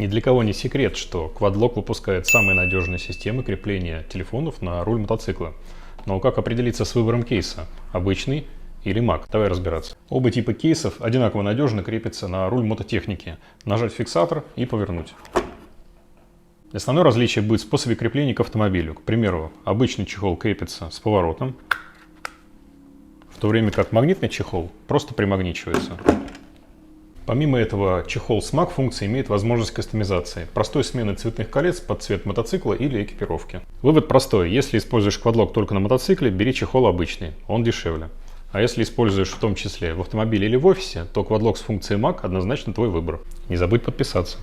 Ни для кого не секрет, что Quadlock выпускает самые надежные системы крепления телефонов на руль мотоцикла. Но как определиться с выбором кейса? Обычный или Mac? Давай разбираться. Оба типа кейсов одинаково надежно крепятся на руль мототехники. Нажать фиксатор и повернуть. Основное различие будет в способе крепления к автомобилю. К примеру, обычный чехол крепится с поворотом, в то время как магнитный чехол просто примагничивается. Помимо этого, чехол с Mac-функцией имеет возможность кастомизации, простой смены цветных колец под цвет мотоцикла или экипировки. Вывод простой: если используешь Quadlock только на мотоцикле, бери чехол обычный, он дешевле. А если используешь в том числе в автомобиле или в офисе, то Quadlock с функцией Mac однозначно твой выбор. Не забудь подписаться.